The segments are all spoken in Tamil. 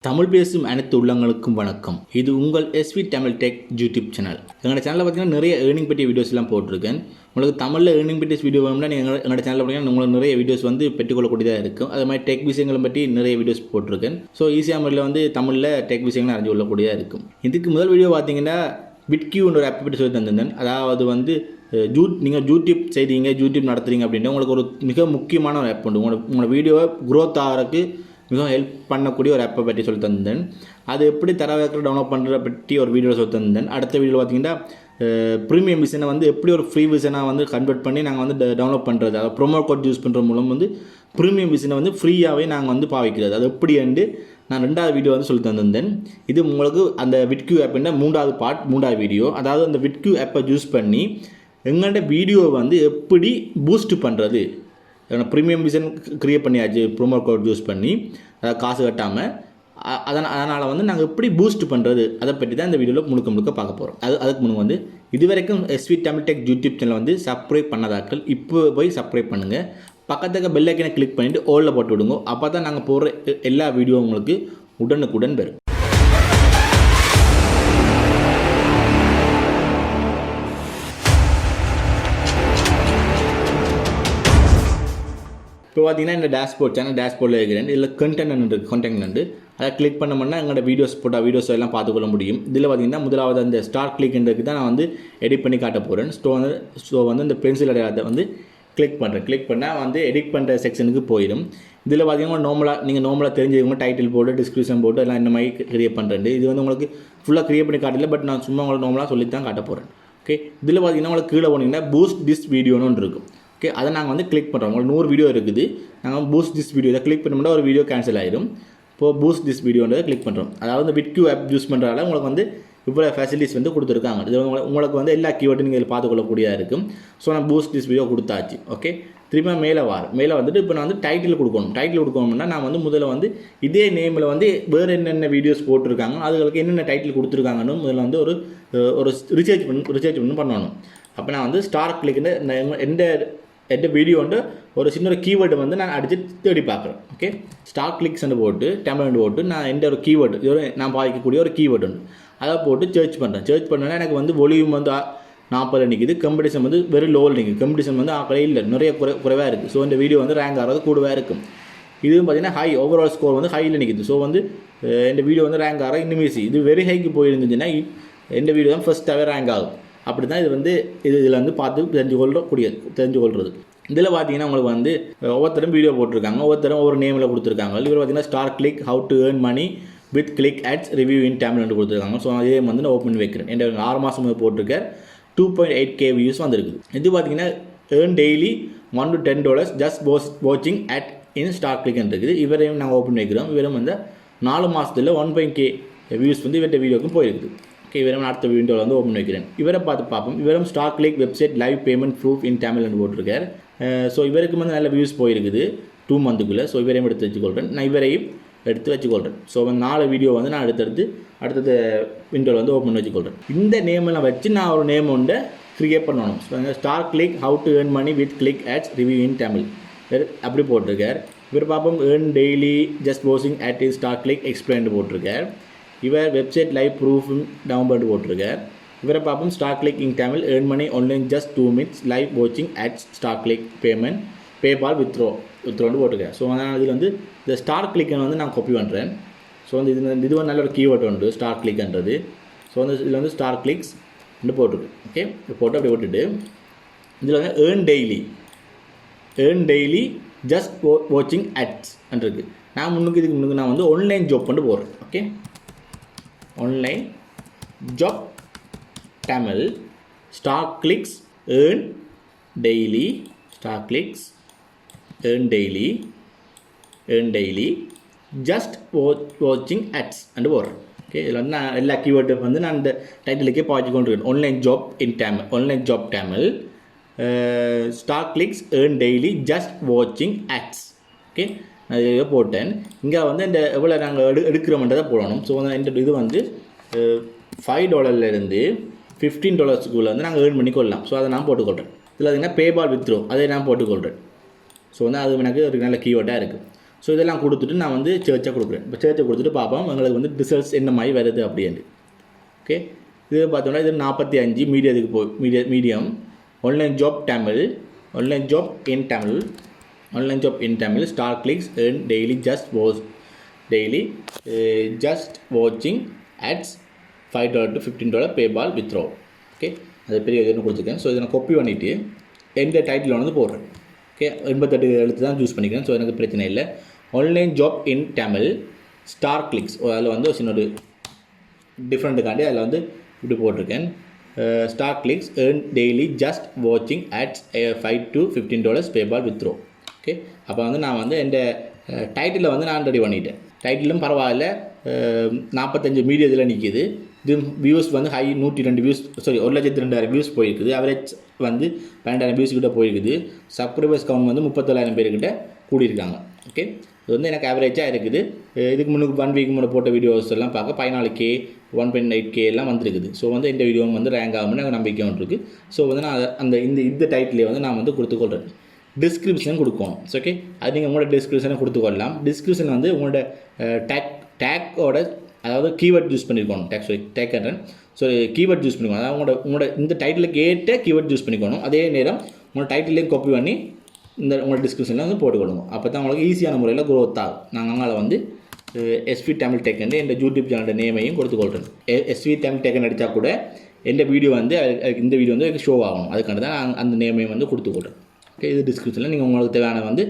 தமிழ் பேசும் அனைத்து உள்ளங்களுக்கும் வணக்கம். இது உங்கள் SV Tamil tech YouTube channel. எங்களோட சேனலில் பார்த்தீங்கன்னா நிறைய ஏர்னிங் பற்றிய வீடியோஸ்லாம் போட்டிருக்கேன். உங்களுக்கு தமிழில் ஏர்னிங் பற்றிய வீடியோ வேணும்னா நீங்கள் எங்களோட சேனலில் பார்த்தீங்கன்னா உங்களுக்கு நிறைய வீடியோஸ் பெற்றுக்கொள்ளக்கூடியதாக இருக்கும். அது மாதிரி டெக் விஷயங்களை பற்றி நிறைய வீடியோஸ் போட்டிருக்கேன். ஸோ ஈஸியாக முறையில் தமிழில் டெக் விஷயங்கள் அறிஞ்சு கொள்ளக்கூடியதாக இருக்கும். இதுக்கு முதல் வீடியோ பார்த்தீங்கன்னா vidIQன்ற ஒரு ஆப்பை பற்றி சொல்லி தந்திருந்தேன். அதாவது நீங்கள் யூடியூப் செய்தீங்க, யூடியூப் நடத்துறீங்க அப்படின்னா உங்களுக்கு ஒரு மிக முக்கியமான ஒரு ஆப் உண்டு. உங்களோட வீடியோவை க்ரோத் ஆகிறதுக்கு மிகவும் ஹெல்ப் பண்ணக்கூடிய ஒரு ஆப்பை பற்றி சொல்லி தந்தேன். அது எப்படி தரவேற்ற டவுன்லோட் பண்ணுறத பற்றி ஒரு வீடியோ சொல்லி தந்தேன். அடுத்த வீடியோவில் பார்த்தீங்கன்னா ப்ரீமியம் விசனை எப்படி எப்படி ஒரு விசனாக கன்வெர்ட் பண்ணி நாங்கள் டவுன்லோட் பண்ணுறது, அதாவது ப்ரோமோ கோட் யூஸ் பண்ணுற மூலம் ப்ரீமியம் விசனை ஃப்ரீயாகவே நாங்கள் பாவிக்கிறது. அது எப்படி நான் ரெண்டாவது வீடியோ சொல்லி தந்திருந்தேன். இது உங்களுக்கு அந்த vidIQ ஆப்பின் மூன்றாவது வீடியோ. அதாவது அந்த vidIQ ஆப்பை யூஸ் பண்ணி எங்கள்கிட்ட வீடியோவை எப்படி பூஸ்ட் பண்ணுறது, ப்ரீமியம் விசன் க்ரியேட் பண்ணியாச்சு ப்ரோமோ கோட் யூஸ் பண்ணி, அதாவது காசு கட்டாமல். அதனால் நாங்கள் எப்படி பூஸ்ட் பண்ணுறது அதை பற்றி தான் இந்த வீடியோவில் முழுக்க பார்க்க போகிறோம். அதுக்கு முன்னாடி இது வரைக்கும் SV Tamil tech YouTube channel subscribe பண்ணதாக்கள் இப்போ போய் சப்ஸ்கிரைப் பண்ணுங்கள். பக்கத்துக்கு பெல் ஐக்கனை கிளிக் பண்ணிவிட்டு ஓலில் போட்டு விடுங்க. அப்போ தான் நாங்கள் போடுற எல்லா வீடியோ உங்களுக்கு உடனுக்குடன் வரும். இப்போ பார்த்தீங்கன்னா இந்த டேஷ்போர்டில் இருக்கிறேன். இதில் கண்டென்ட் அதை கிளிக் பண்ணோம்னா எங்களோட வீடியோஸ் எல்லாம் பார்த்துக்கொள்ள முடியும். இதில் பார்த்தீங்கன்னா முதலாவது அந்த ஸ்டார்ட் கிளிக்ன்றதுக்கு தான் நான் எடிட் பண்ணி காட்ட போகிறேன். இந்த பென்சில் அடையாளத்தை கிளிக் பண்ணால் எடிட் பண்ணுற செக்ஷனுக்கு போயிடும். இதில் பார்த்தீங்கன்னா நீங்கள் நார்மலாக தெரிஞ்சவங்க டைட்டில் போட்டு டிஸ்கிரிப்ஷன் போட்டு எல்லாம் இந்த மாதிரி கிரியேட் பண்ணுறேன். இது உங்களுக்கு ஃபுல்லாக கிரியேட் பண்ணி காட்டல, பட் நான் சும்மா உங்களுக்கு நார்மலாக சொல்லி தான் காட்ட போகிறேன். ஓகே, இதில் பார்த்தீங்கன்னா உங்களுக்கு கீழே போனீங்கன்னா பூஸ்ட் திஸ் வீடியோன்னு இருக்கும். ஓகே, அதை நாங்கள் கிளிக் பண்ணுறோம். உங்களுக்கு 100 வீடியோ இருக்குது. நாங்கள் பூஸ்ட் திஸ் வீடியோ இதை கிளிக் பண்ணோம்னா ஒரு வீடியோ கேன்சல் ஆகிடும். இப்போது பூஸ்ட் திஸ் வீடியோன்றதை கிளிக் பண்ணுறோம். அதாவது vidIQ ஆப் யூஸ் பண்ணுறதால உங்களுக்கு இவ்வளோ ஃபெசிலிட்டிஸ் கொடுத்துருக்காங்க. இது உங்களுக்கு எல்லா கீவேர்டும் நீங்கள் இதில் பார்த்துக்கொள்ளக்கூடியதாக இருக்கும். ஸோ நான் பூஸ்ட் திஸ் வீடியோ கொடுத்தாச்சு. ஓகே, திரும்ப மேலே இப்போ நான் டைட்டில் கொடுக்கணும்னா நான் முதல்ல இதே நேமில் வேறு என்னென்ன வீடியோஸ் போட்டிருக்காங்க, அதுகளுக்கு என்னென்ன டைட்டில் கொடுத்துருக்காங்கன்னு முதல்ல ஒரு ரிசர்ச் பண்ணணும். அப்போ நான் ஸ்டார் கிளிக்னு எந்த வீடியோ ஒரு சின்ன கீவேர்டு நான் அடித்து தேடி பார்க்குறேன். ஓகே, ஸ்டார் கிளிக்ஸ்ன்னு போட்டு தமிழ்னு போட்டு நான் ஒரு கீவேர்டு, நான் பாதிக்கக்கூடிய ஒரு கீவேர்டு உண்டு, அதை போட்டு சர்ச் பண்ணேன்னா எனக்கு வால்யூம் 40 நிற்கிது. காம்படிஷன் வெறும் லோவில் நிற்குது. காம்படிஷன் ஆக்களே இல்லை, நிறைய குறைவாக இருக்குது. ஸோ இந்த வீடியோ ரேங்க் ஆகிறது கூடவே இருக்கும். இதுவும் பார்த்தீங்கன்னா ஹை ஓவரால் ஸ்கோர் ஹையில் நிற்கிது. ஸோ இந்த வீடியோ ரேங்க் ஆகிற இன்னும் ஈஸி. இது வெரி ஹைக்கு போயிருந்துச்சுன்னா இந்த வீடியோ தான் ஃபஸ்ட்டாகவே ரேங்க் ஆகும். அப்படி தான் இதில் பார்த்து தெரிஞ்சுக்கொள்கிறது. இதில் பார்த்தீங்கன்னா உங்களுக்கு ஒவ்வொருத்தரும் வீடியோ போட்டிருக்காங்க, ஒவ்வொருத்தரும் ஒவ்வொரு நேமில் கொடுத்துருக்காங்க. இவர் பார்த்தீங்கன்னா star click how to earn money with click ads review in தமிழ்னு கொடுத்துருக்காங்க. ஸோ இதே நான் ஓப்பன் பண்ணி வைக்கிறேன். என் 6 மாதம் போட்டிருக்கேன். 2.8K வியூஸ் வந்திருக்குது. இது பார்த்தீங்கன்னா ஏர்ன் டெய்லி $1 to $10 ஜஸ்ட் வாட்சிங் அட் இன் ஸ்டார் கிளிக்னு இருக்குது. இவரையும் நாங்கள் ஓப்பன் வைக்கிறோம். இவரும் 4 மாதத்தில் 1.K வியூஸ் இவர்கிட்ட வீடியோக்கும் போயிருக்குது. ஓகே, இவரும் அடுத்த வீடியோவில் ஓப்பன் வைக்கிறேன். இவரை பார்ப்போம். இவரும் star click website live payment proof இன் தமிழ்னு போட்டிருக்கார். ஸோ இவருக்கு நல்ல வியூஸ் போயிருக்குது 2 மந்த்துக்குள்ளே. ஸோ இவரையும் எடுத்து வச்சுக்கொள்கிறேன். நான் இவரையும் எடுத்து வச்சுக்கொள்கிறேன். ஸோ 4 வீடியோ நான் அடுத்தது விண்டோவில் ஓப்பன் வச்சுக்கொள்கிறேன். இந்த நேமெல்லாம் வச்சு நான் ஒரு நேம் க்ரியேட் பண்ணணும். Star click how to earn money with click ads review in Tamil அப்படி போட்டிருக்கார். இவர் பார்ப்போம் ஏர்ன் டெய்லி ஜஸ்ட் வாட்சிங் ad in star click explain போட்டிருக்கார். இவர் வெப்சைட் லைவ் ப்ரூஃபும் டவுன்லோட் போட்டிருக்கார். இவரை பார்ப்போம் star click in Tamil earn money online just 2 minutes live வாட்சிங் ad star click payment PayPal வித்ரோன்னு போட்டிருக்கேன். ஸோ அதனால் இதில் இந்த ஸ்டார் கிளிக்கை நான் காப்பி பண்ணுறேன். ஸோ இது நல்ல ஒரு கீவேர்டு உண்டு ஸ்டார் கிளிக்ன்றது. ஸோ இதில் ஸ்டார் கிளிக்ஸ் போட்டிருக்கு. ஓகே, போட்டு அப்படி விட்டுட்டு இதில் ஏர்ன் டெய்லி ஜஸ்ட் வாட்சிங் அட்ஸ் இருக்குது. இதுக்கு முன்னுக்கு நான் ஆன்லைன் ஜாப் போடுறேன். Okay, online job Tamil star clicks earn daily star clicks earn daily just வாட்சிங் அட்ஸ் போடுறேன். ஓகே, இதில் நான் எல்லா கீவேர்டும் நான் இந்த டைட்டிலுக்கே பாய்ச்சி கொண்டு இருக்கேன். Online job Tamil star clicks earn daily just வாட்சிங் அட்ஸ். ஓகே, நான் இதை போட்டேன். இங்கே இந்த எவ்வளோ நாங்கள் எடுக்கிறோம்ன்றதை போடணும். ஸோ இது $5 $15 நாங்கள் ஏர்ன் பண்ணிக்கொள்ளலாம். ஸோ அதை நான் போட்டுக்கொள்கிறேன். இதில் பார்த்தீங்கன்னா பேபால் வித்ரோ அதை நான் போட்டுக்கொள்கிறேன். ஸோ அது எனக்கு ஒரு நல்ல கீவேர்டாக இருக்குது. ஸோ இதெல்லாம் கொடுத்துட்டு நான் வந்து சர்ச்சை கொடுக்குறேன். இப்போ சர்ச்சை கொடுத்துட்டு பார்ப்போம் எங்களுக்கு வந்து ரிசல்ட்ஸ் என்ன மாதிரி வருது அப்படின்ட்டு. ஓகே, இது பார்த்தோம்னா இது 45 மீடியத்துக்கு medium online job Tamil, online job in Tamil star clicks earn daily just வாட்சிங் ads $5 to $15 PayPal withdraw. Okay, அது பெரிய இதுன்னு கொடுத்துருக்கேன். ஸோ இதை நான் காப்பி பண்ணிவிட்டு எந்த டைட்டில் வந்து போடுறேன். ஓகே, 88 எழுத்து தான் சூஸ் பண்ணிக்கிறேன். ஸோ எனக்கு பிரச்சனை இல்லை. Online job in Tamil star clicks, அதில் வந்து சின்னொரு டிஃப்ரெண்ட்டுக்காண்டி அதில் வந்து இப்படி போட்டிருக்கேன். Star clicks earn daily just வாட்சிங் ads $5 to $15 PayPal withdraw. Okay, அப்போ வந்து நான் வந்து எந்த டைட்டிலை வந்து நான் ரெடி பண்ணிட்டேன். டைட்டிலும் பரவாயில்ல, 45 மீடியத்தில் நிற்கிது. இது வியூஸ் வந்து ஹை 102 வியூஸ், 1,02,000 வியூஸ் போயிருக்குது. அவரேஜ் வந்து 12,000 வியூஸ் கிட்ட போயிருக்குது. சப்ஸ்கிரைபர்ஸ் கவுண்ட் வந்து 37,000 பேர்கிட்ட கூடியிருக்காங்க. ஓகே, இது வந்து எனக்கு ஆவரேஜாக இருக்குது. இதுக்கு முன்னுக்கு 1 வீக் முன்னே போட்ட வீடியோஸ் எல்லாம் பார்க்க 14K 1.8K எல்லாம் வந்துருக்குது. ஸோ வந்து இந்த வீடியோ வந்து ரேங்க் ஆகும்னு எனக்கு நம்பிக்கை ஒன்று இருக்குது. ஸோ வந்து நான் அந்த இந்த டைட்டிலே வந்து நான் வந்து கொடுத்துக்கொள்கிறேன். டிஸ்கிரிப்ஷன் கொடுக்கணும். ஓகே, அது நீங்கள் உங்களோட டிஸ்கிரிப்ஷனை கொடுத்துக்கொள்ளலாம். டிஸ்கிரிப்ஷன் வந்து உங்களோட டேக்கோட, அதாவது கீவேர்ட் யூஸ் பண்ணியிருக்கணும். டேக்கன்றேன். ஸோ கீவேர்ட் யூஸ் பண்ணிக்கணும். அதாவது உங்களோட இந்த டைட்டிலுக்கு ஏற்ற கீவேர்ட் யூஸ் பண்ணிக்கணும். அதே நேரம் உங்களோட டைட்டிலையும் காப்பி பண்ணி உங்களோட டிஸ்கிரிப்ஷனில் வந்து போட்டுக்கொள்ளுங்க. அப்போ தான் உங்களுக்கு ஈஸியான முறையில் க்ரோத் ஆகும். நாங்கள் அங்கே வந்து SV தமிழ் டெக் என்ற யூடியூப் சேனலோட நேமையும் கொடுத்துக்கொள்கிறேன். SV தமிழ் டெக்னு அடித்தா கூட எந்த வீடியோ வந்து இந்த வீடியோ வந்து ஷோ ஆகணும். அதுக்காண்டி தான் நான் அந்த நேமையும் வந்து கொடுத்துக்கொள்கிறேன். ஓகே, இது டிஸ்கிரிப்ஷனில் நீங்கள் உங்களுக்கு தேவையான வந்து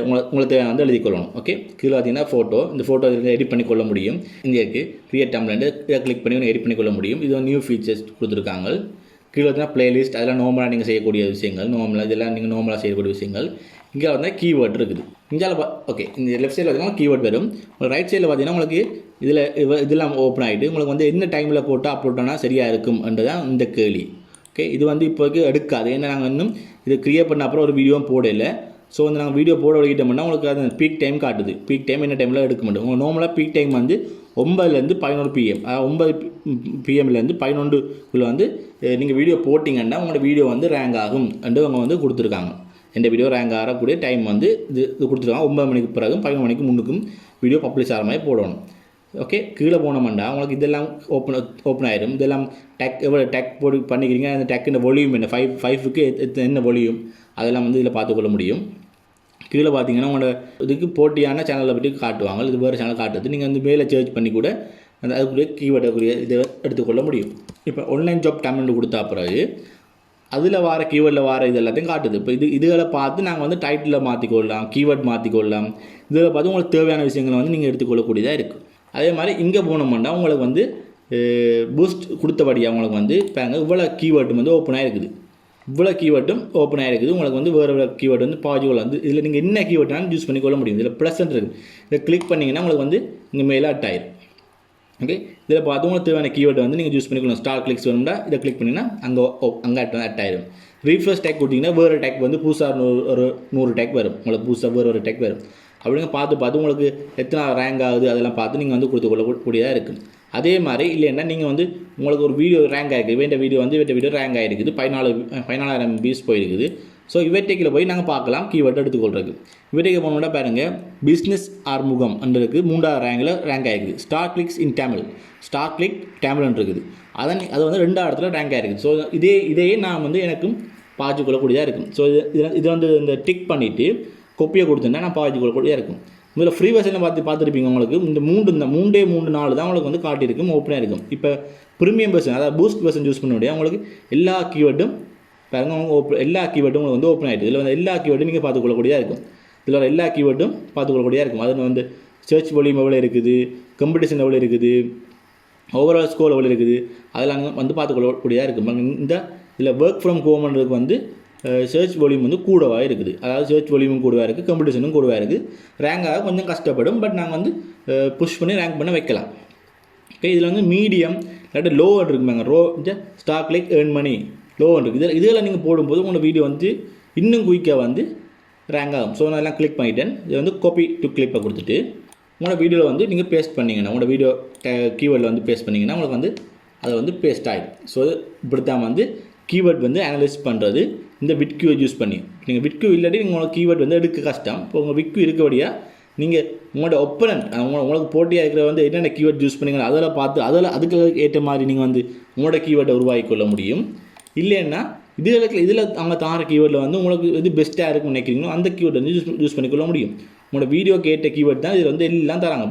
உங்களுக்கு தேவையான வந்து எழுதிக்கொள்ளணும். ஓகே, கீழே பார்த்தீங்கன்னா ஃபோட்டோ, இந்த ஃபோட்டோ இதில் எடிட் பண்ணிக்கொள்ள முடியும். இங்கே இருக்குது கிரியேட் டெம்ப்ளேட், இதை கிளிக் பண்ணி எடிட் பண்ணிக்கொள்ள முடியும். இது நியூ ஃபீச்சர்ஸ் கொடுத்துருக்காங்க. கீழே பார்த்தீங்கன்னா பிளேலிஸ்ட், அதெல்லாம் நார்மலாக நீங்கள் செய்யக்கூடிய விஷயங்கள், இதெல்லாம் நீங்கள் நார்மலாக செய்யக்கூடிய விஷயங்கள். இங்கே வந்து கீவேர்ட் இருக்குது. இங்கே ஓகே, இந்த லெஃப்ட் சைடில் பார்த்தீங்கன்னா கீவேர்ட் வரும். ரைட் சைடில் பார்த்தீங்கன்னா உங்களுக்கு இதெல்லாம் ஓப்பன் ஆகிட்டு உங்களுக்கு வந்து என்ன டைமில் போட்டு அப்லோட் ஆனால் சரியாக இருக்கும்ன்றதான் இந்த கேள்வி. ஓகே, இது வந்து இப்போதைக்கு எடுக்காது. ஏன்னா நாங்கள் இன்னும் இது கிரியேட் பண்ண அப்புறம் ஒரு வீடியோவும் போடலை. ஸோ வந்து நாங்கள் வீடியோ போட வலிக்கிட்டோம்னா உங்களுக்கு அது பீக் டைம் காட்டுது. பீக் டைம் என்ன டைமில் எடுக்க மாட்டோம். உங்கள் நார்மலாக பீக் டைம் வந்து 9லேருந்து 11 PM, 9 PMலேருந்து 11க்குள்ளே வந்து நீங்கள் வீடியோ போட்டிங்கன்னா உங்களோட வீடியோ வந்து ரேங்க் ஆகும் என்று அவங்க வந்து கொடுத்துருக்காங்க. இந்த வீடியோ ரேங்க் ஆகக்கூடிய டைம் வந்து இது கொடுத்துருக்காங்க. 9 மணிக்கு பிறகும் 11 மணிக்கு முன்னுக்கும் வீடியோ பப்ளிஷ் ஆகிற மாதிரி போடணும். ஓகே, கீழே போனோம்னா உங்களுக்கு இதெல்லாம் ஓப்பன் ஆயிடும். இதெல்லாம் எவ்வளோ டேக் போட்டு பண்ணிக்கிறீங்க, அந்த டேக்கின் வால்யூம் என்ன, 5க்கு என்ன வால்யூம், அதெல்லாம் வந்து இதில் பார்த்துக்கொள்ள முடியும். கீழே பார்த்தீங்கன்னா உங்களோட இதுக்கு போட்டியான சேனலை பற்றி காட்டுவாங்க. இது வேறு சேனல் காட்டுறது. நீங்கள் வந்து மேலே சர்ச் பண்ணி கூட அந்த அதுக்குரிய கீவேர்டுக்குரிய இதை எடுத்துக்கொள்ள முடியும். இப்போ ஆன்லைன் ஜாப் தமிழ் கொடுத்தா பிறகு அதில் வர கீவேர்டில் வர இது எல்லாத்தையும் காட்டுது. இப்போ இதுகளை பார்த்து நாங்கள் வந்து டைட்டிலில் மாற்றிக்கொள்ளலாம், கீவேர்ட் மாற்றிக்கொள்ளலாம். இதில் பார்த்து உங்களுக்கு தேவையான விஷயங்களை வந்து நீங்கள் எடுத்துக்கொள்ளக்கூடியதாக இருக்குது. அதே மாதிரி இங்கே போனோம்னா உங்களுக்கு வந்து பூஸ்ட் கொடுத்தபடியாக உங்களுக்கு வந்து பாருங்கள் இவ்வளோ கீவேர்டும் வந்து ஓப்பன் ஆகிருக்குது. இவ்வளோ கீவேர்டும் ஓப்பன் ஆகிருக்குது. உங்களுக்கு வந்து வேறு கீவேர்டு வந்து பாஜுவல் வந்து இதில் நீங்கள் என்ன கீவேர்ட்னாலும் யூஸ் பண்ணிக்கொள்ள முடியும். இதில் ப்ளஸ்ன்னு இருக்குது. இதை கிளிக் பண்ணிங்கன்னா உங்களுக்கு வந்து இங்கே மேலே அட் ஆயிரும். ஓகே, இதில் பார்த்து உங்களுக்கு தேவையான கீவேர்டு வந்து நீங்கள் யூஸ் பண்ணிக்கணும். ஸ்டார் கிளிக்ஸ் வேணும்னா இதை கிளிக் பண்ணிங்கன்னா அங்கே அட் ஆயிரும். ரீஃப்ரெஷ் டேக் கொடுத்தீங்கன்னா வேறு டேக் வந்து புதுசாக ஒரு 100 டேக் வரும். உங்களுக்கு புதுசாக ஒரு டேக் வரும். அப்படிங்க பார்த்து உங்களுக்கு எத்தனை ரேங்க் ஆகுது அதெல்லாம் பார்த்து நீங்கள் வந்து கொடுத்துக்கொள்ளக்கூடியதாக இருக்குது. அதே மாதிரி இல்லைன்னா நீங்கள் வந்து உங்களுக்கு ஒரு வீடியோ ரேங்க் ஆகிருக்கு, வேண்ட வீடியோ ரேங்க் ஆகிருக்குது, 14,000 வியூஸ் போயிருக்குது. ஸோ இவற்றைக்கில் போய் நாங்கள் பார்க்கலாம் கீவேர்டு எடுத்துக்கொள்றது. இவற்றைக்கு போனோம்னா பாருங்கள் பிஸ்னஸ் ஆறுமுகம் இருக்குது, 3வது ரேங்கில் ரேங்க் ஆகிருக்குது. ஸ்டார் கிளிக் தமிழ்னு இருக்குது. அது வந்து 2வது இடத்துல ரேங்க் ஆகிருக்குது. ஸோ இதையே நான் வந்து எனக்கும் பாய்ச்சி கொள்ளக்கூடியதாக இருக்கும். ஸோ இது வந்து இந்த டிக் பண்ணிவிட்டு கொப்பியை கொடுத்துட்டா நான் பாய்ச்சி கொள்ளக்கூடியதாக இருக்கும். முதல்ல ஃப்ரீ வெர்ஷனில் பார்த்துருப்பீங்க. உங்களுக்கு இந்த 3-4 தான் உங்களுக்கு வந்து காட்டியிருக்கும், ஓப்பனாக இருக்கும். இப்போ ப்ரீமியம் வெர்ஷன், அதாவது பூஸ்ட் வெர்ஷன் யூஸ் பண்ண முடியாது. உங்களுக்கு எல்லா கீவேர்டும் பாருங்கள், எல்லா கீவேர்டும் உங்களுக்கு வந்து ஓப்பன் ஆகிடுது. இதில் வந்து எல்லா கீவேர்டும் நீங்கள் பார்த்துக்கொள்ளக்கூடியதாக இருக்கும். இதில் எல்லா கீவேர்டும் பார்த்துக்கொள்ளக்கூடியதாக இருக்கும். அதில் வந்து சர்ச் வால்யூம் எவ்வளோ இருக்குது, காம்படிஷன் எவ்வளோ இருக்குது, ஓவரால் ஸ்கோர் எவ்வளோ இருக்குது, அதெல்லாம் வந்து பார்த்துக்கொள்ளக்கூடியதாக இருக்கும். இதில் ஒர்க் ஃப்ரம் ஹோம்ன்றதுக்கு வந்து சர்ச் வால்யூம் வந்து கூடவாக இருக்குது. அதாவது சர்ச் வால்யூமும் கூடவாக இருக்குது, காம்படிஷனும் கூடவாக இருக்குது. ரேங்காக கொஞ்சம் கஷ்டப்படும், பட் நாங்கள் வந்து புஷ் பண்ணி ரேங்க் பண்ண வைக்கலாம். ஓகே, இதில் வந்து மீடியம் இல்லாட்டி லோவர் இருக்குமாங்க. Star click earn money lower இருக்குது. இதில் நீங்கள் போடும்போது உங்களோட வீடியோ வந்து இன்னும் குயிக்காக வந்து ரேங்க் ஆகும். ஸோ நான் எல்லாம் கிளிக் பண்ணிட்டேன். இது வந்து காப்பி டு கிளிப்பை கொடுத்துட்டு உங்களோட வீடியோவில் வந்து நீங்கள் பேஸ்ட் பண்ணிங்கன்னா, உங்களோட வீடியோ கீவேர்டில் வந்து பேஸ்ட் பண்ணிங்கன்னா உங்களுக்கு வந்து அதை வந்து பேஸ்ட் ஆகிடும். ஸோ இப்படி தான் வந்து கீவேர்ட் வந்து அனலைஸ் பண்ணுறது இந்த vidIQ யூஸ் பண்ணி. நீங்கள் vidIQ இல்லாட்டி உங்களுக்கு கீவேர்ட் வந்து எடுக்க கஷ்டம். இப்போ உங்கள் vidIQ இருக்கபடியாக நீங்கள் உங்களோட ஒப்பனன்ட் உங்களுக்கு போட்டியாக இருக்கிற வந்து என்னென்ன கீவேர்ட் யூஸ் பண்ணீங்களோ அதில் பார்த்து அதுக்கு ஏற்ற மாதிரி நீங்கள் வந்து உங்களோட கீவேர்டை உருவாக்கி கொள்ள முடியும். இல்லைன்னா இதில் அவங்க தார கீவேர்டில் வந்து உங்களுக்கு எது பெஸ்ட்டாக இருக்குன்னு நினைக்கிறீங்களோ அந்த கீவேர்டு வந்து யூஸ் பண்ணிக்கொள்ள முடியும். உங்களோட வீடியோக்கு ஏற்ற கீவேர்ட் தான் இதில் வந்து எல்லாம் தராங்க.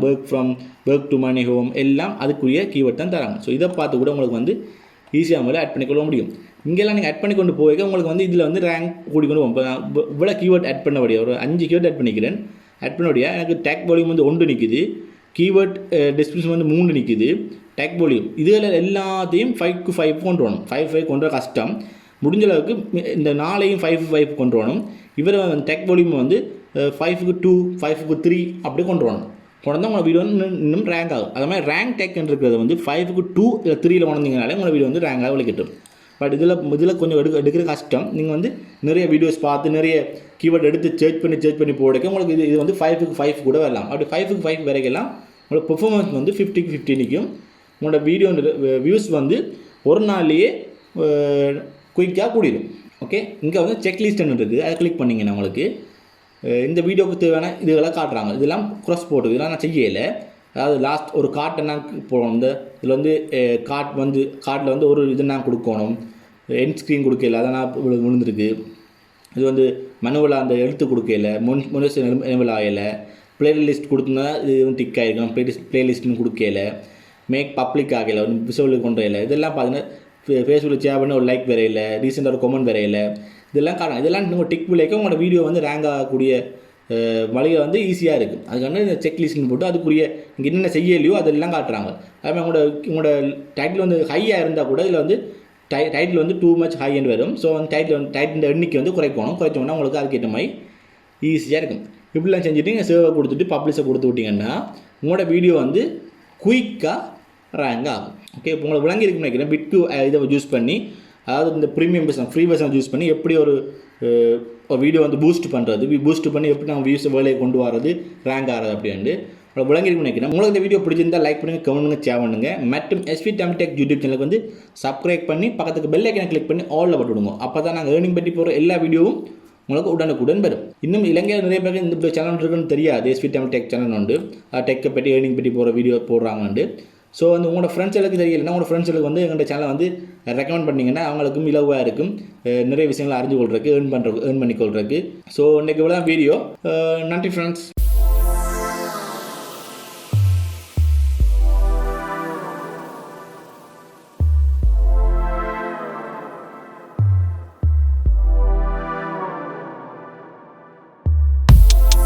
ஒர்க் டு மணி ஹோம் எல்லாம் அதுக்குரிய கீவேர்ட் தான் தராங்க. ஸோ இதை பார்த்து கூட உங்களுக்கு வந்து ஈஸியாக மேலே ஆட் பண்ணிக்கொள்ள முடியும். இங்கெல்லாம் நீங்கள் ஆட் பண்ணி கொண்டு போய்க்க உங்களுக்கு வந்து இதில் வந்து ரேங்க் கூடிக்கொண்டு போகும். இவ்வளோ கீவேர்ட் ஆட் பண்ணபடியா ஒரு 5 கீவேர்ட் ஆட் பண்ணிக்கிறேன். ஆட் பண்ணபடியா எனக்கு டேக் வால்யூம் வந்து 1 நிற்குது, கீவேர்ட் டிஸ்கிரிப்ஷன் வந்து 3 நிற்குது, டேக் வால்யூம் இதில் எல்லாத்தையும் 5க்கு 5 கொண்டு வரணும். 5 கொண்டு வர கஷ்டம். முடிஞ்ச அளவுக்கு இந்த 4ஐயும் 5 கொண்டு வரணும். இவரை டேக் வால்யூம் வந்து 5க்கு 2 5க்கு 3 அப்படி கொண்டு வரணும். கொண்டு வந்தால் உங்கள் வீடியோ வந்து இன்னும் ரேங்க் ஆகும். அது மாதிரி ரேங்க் டேக் இருக்கிறது வந்து 5க்கு 2 இல்லை 3ல் கொண்டீங்கனாலே உங்கள் வீடியோ வந்து ரேங்காக விளக்கிட்டும். பட் இதில் கொஞ்சம் எடுக்கிற கஷ்டம். நீங்கள் வந்து நிறைய வீடியோஸ் பார்த்து நிறைய கீவேர்ட் எடுத்து சர்ச் பண்ணி போடுக்க உங்களுக்கு இது வந்து 5க்கு 5 கூட வரலாம். அப்படி 5க்கு 5 வரைக்கலாம் உங்களோட பெர்ஃபார்மன்ஸ் வந்து 50க்கு 50 நிற்கும். உங்களோட வீடியோ வியூஸ் வந்து ஒரு நாள்லேயே குயிக்காக கூடிடும். ஓகே, இங்கே வந்து செக்லிஸ்ட்னு இருக்குது. அதை கிளிக் பண்ணிங்கன்னா உங்களுக்கு இந்த வீடியோவுக்கு தேவையான இதுகளாக காட்டுறாங்க. இதெல்லாம் க்ராஸ் போட்டு இதெல்லாம் நான் செய்யலை. அதாவது லாஸ்ட் ஒரு கார்ட்டை நான் போகணும். இந்த இதில் வந்து கார்ட்டில் வந்து ஒரு இது நான் கொடுக்கணும். எண்ட் ஸ்க்ரீன் கொடுக்கல, அதை நான் விழுந்துருக்கு. இது வந்து மனுவலாக அந்த எழுத்து கொடுக்கல, முனிஷன் எனவல் ஆகலை. பிளேலிஸ்ட் கொடுத்தோம்னா இது வந்து டிக் ஆகிருக்கும். பிளேலிஸ்ட்னு கொடுக்கல, மேக் பப்ளிக் ஆகலை, விசுவலுக்கு கொண்டு வரல. இதெல்லாம் பார்த்தீங்கன்னா ஃபேஸ்புக்கில் ஷேர் பண்ணி ஒரு லைக் வரையில, ரீசெண்டாக ஒரு கமெண்ட் வரையில. இதெல்லாம் காரணம். இதெல்லாம் நீங்கள் டிக் விளைக்க உங்களோட வீடியோ வந்து ரேங்க் ஆகக்கூடிய வழியை வந்து ஈஸியாக இருக்குது. அதுக்கான இந்த செக்லிஸ்ட்னு போட்டு அதுக்குரிய இங்கே என்னென்ன செய்யலையோ அதெல்லாம் காட்டுறாங்க. அதுமாதிரி உங்களோட டைட்டில் வந்து ஹையாக இருந்தால் கூட இதில் வந்து டைட்டில் வந்து டூ மச் ஹைன்னு வரும். ஸோ அந்த டைட்டில் எண்ணிக்கை வந்து குறைச்சோம்னா உங்களுக்கு அதுக்கேற்ற மாதிரி ஈஸியாக இருக்கும். இப்படிலாம் செஞ்சுட்டு நீங்கள் சேவை கொடுத்துட்டு பப்ளிஷை கொடுத்து விட்டிங்கன்னா உங்களோட வீடியோ வந்து குயிக்காக ரேங்க் ஆகும். ஓகே, இப்போ உங்களுக்கு விளங்கி இருக்குன்னு நினைக்கிறேன். vidIQ இதை யூஸ் பண்ணி, அதாவது இந்த premium version free version use பண்ணி எப்படி ஒரு வீடியோ வந்து பூஸ்ட் பண்ணி எப்படி நம்ம வியூஸை வேலையை கொண்டு வரது, ரேங்க் ஆகிறது அப்படின்ட்டு விளங்கிருக்குன்னு நினைக்கிறேன். உங்களுக்கு இந்த வீடியோ பிடிச்சிருந்தால் லைக் பண்ணுங்கள், கமெண்ட் பண்ணுங்கள், ஷேர் பண்ணுங்கள். மற்றும் SV Tamil Tech யூடியூப் சேனலுக்கு வந்து சப்ஸ்கிரைப் பண்ணி பக்கத்துக்கு பெல் ஐக்கனை கிளிக் பண்ணி ஆலில் போட்டு விடுங்க. அப்போ தான் நாங்கள் ஏர்னிங் பற்றி போகிற எல்லா வீடியோவும் உங்களுக்கு உடனுக்குடன் வரும். இன்னும் இலங்கையில் நிறைய பேருக்கு இந்த சேனல் இருக்குன்னு தெரியாது. SV Tamil Tech சேனல் உண்டு. டெக்கை பற்றி ஏர்னிங் பற்றி போகிற வீடியோ போடுறாங்கண்டு. ஸோ வந்து உங்களோட ஃப்ரெண்ட்ஸுக்கு தெரியலைன்னா உங்களோட ஃப்ரெண்ட்ஸுக்கு வந்து எங்களோட சேனலை வந்து ரெக்கமெண்ட் பண்ணிங்கன்னா அவங்களுக்கும் இலவாக இருக்கும். நிறைய விஷயங்களை அறிஞ்சு கொள்றதுக்கு ஏர்ன் பண்ணிக்கொள்றதுக்கு. ஸோ இன்றைக்கு இவ்வளோ வீடியோ. நன்றி ஃப்ரெண்ட்ஸ்.